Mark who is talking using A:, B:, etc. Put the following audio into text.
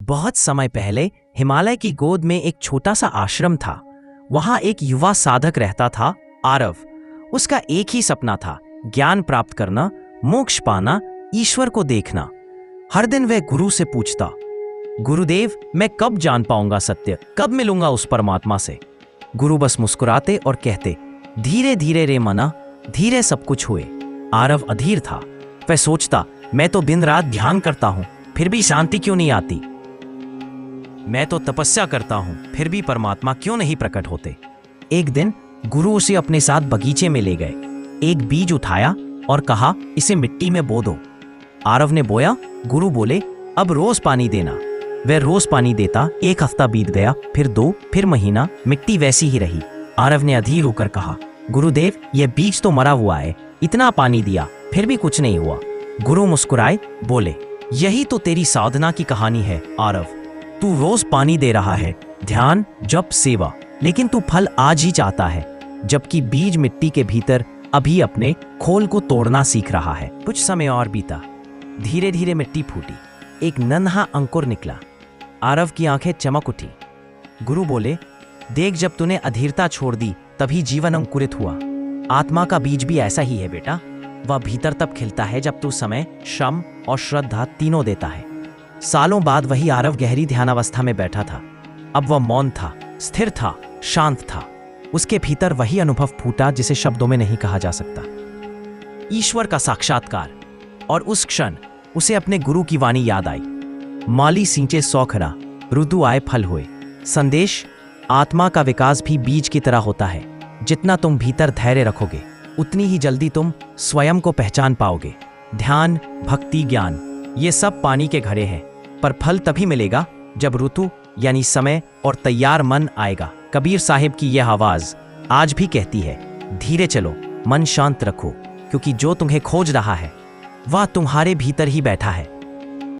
A: बहुत समय पहले हिमालय की गोद में एक छोटा सा आश्रम था। वहां एक युवा साधक रहता था, आरव। उसका एक ही सपना था, ज्ञान प्राप्त करना, मोक्ष पाना, ईश्वर को देखना। हर दिन वह गुरु से पूछता, गुरुदेव, मैं कब जान पाऊंगा सत्य, कब मिलूंगा उस परमात्मा से। गुरु बस मुस्कुराते और कहते, धीरे धीरे रे मना, धीरे सब कुछ हुए। आरव अधीर था। वह सोचता, मैं तो दिन रात ध्यान करता हूं, फिर भी शांति क्यों नहीं आती। मैं तो तपस्या करता हूं, फिर भी परमात्मा क्यों नहीं प्रकट होते। एक दिन गुरु उसे अपने साथ बगीचे में ले गए। एक बीज उठाया और कहा, इसे मिट्टी में बो दो। आरव ने बोया। गुरु बोले, अब रोज पानी देना। वह रोज पानी देता। एक हफ्ता बीत गया, फिर 2, फिर महीना। मिट्टी वैसी ही रही। आरव ने अधीर होकर कहा, गुरुदेव, यह बीज तो मरा हुआ है, इतना पानी दिया फिर भी कुछ नहीं हुआ। गुरु मुस्कुराए, बोले, यही तो तेरी साधना की कहानी है आरव। तू रोज पानी दे रहा है, ध्यान, जप, सेवा, लेकिन तू फल आज ही चाहता है, जबकि बीज मिट्टी के भीतर अभी अपने खोल को तोड़ना सीख रहा है। कुछ समय और बीता। धीरे धीरे मिट्टी फूटी, एक नन्हा अंकुर निकला। आरव की आंखें चमक उठी। गुरु बोले, देख, जब तूने अधीरता छोड़ दी तभी जीवन अंकुरित हुआ। आत्मा का बीज भी ऐसा ही है बेटा। वह भीतर तब खिलता है जब तू समय, श्रम और श्रद्धा तीनों देता है। सालों बाद वही आरव गहरी ध्यानावस्था में बैठा था। अब वह मौन था, स्थिर था, शांत था। उसके भीतर वही अनुभव फूटा जिसे शब्दों में नहीं कहा जा सकता। ईश्वर का साक्षात्कार। और उस क्षण उसे अपने गुरु की वाणी याद आई। माली सींचे सौखरा, ऋतु आए फल हुए। संदेश, आत्मा का विकास भी बीज की तरह होता है। जितना तुम भीतर धैर्य रखोगे, उतनी ही जल्दी तुम स्वयं को पहचान पाओगे। ध्यान, भक्ति, ज्ञान, ये सब पानी के घड़े हैं, पर फल तभी मिलेगा जब ऋतु यानी समय और तैयार मन आएगा। कबीर साहिब की यह आवाज आज भी कहती है, धीरे चलो, मन शांत रखो, क्योंकि जो तुम्हें खोज रहा है वह तुम्हारे भीतर ही बैठा है।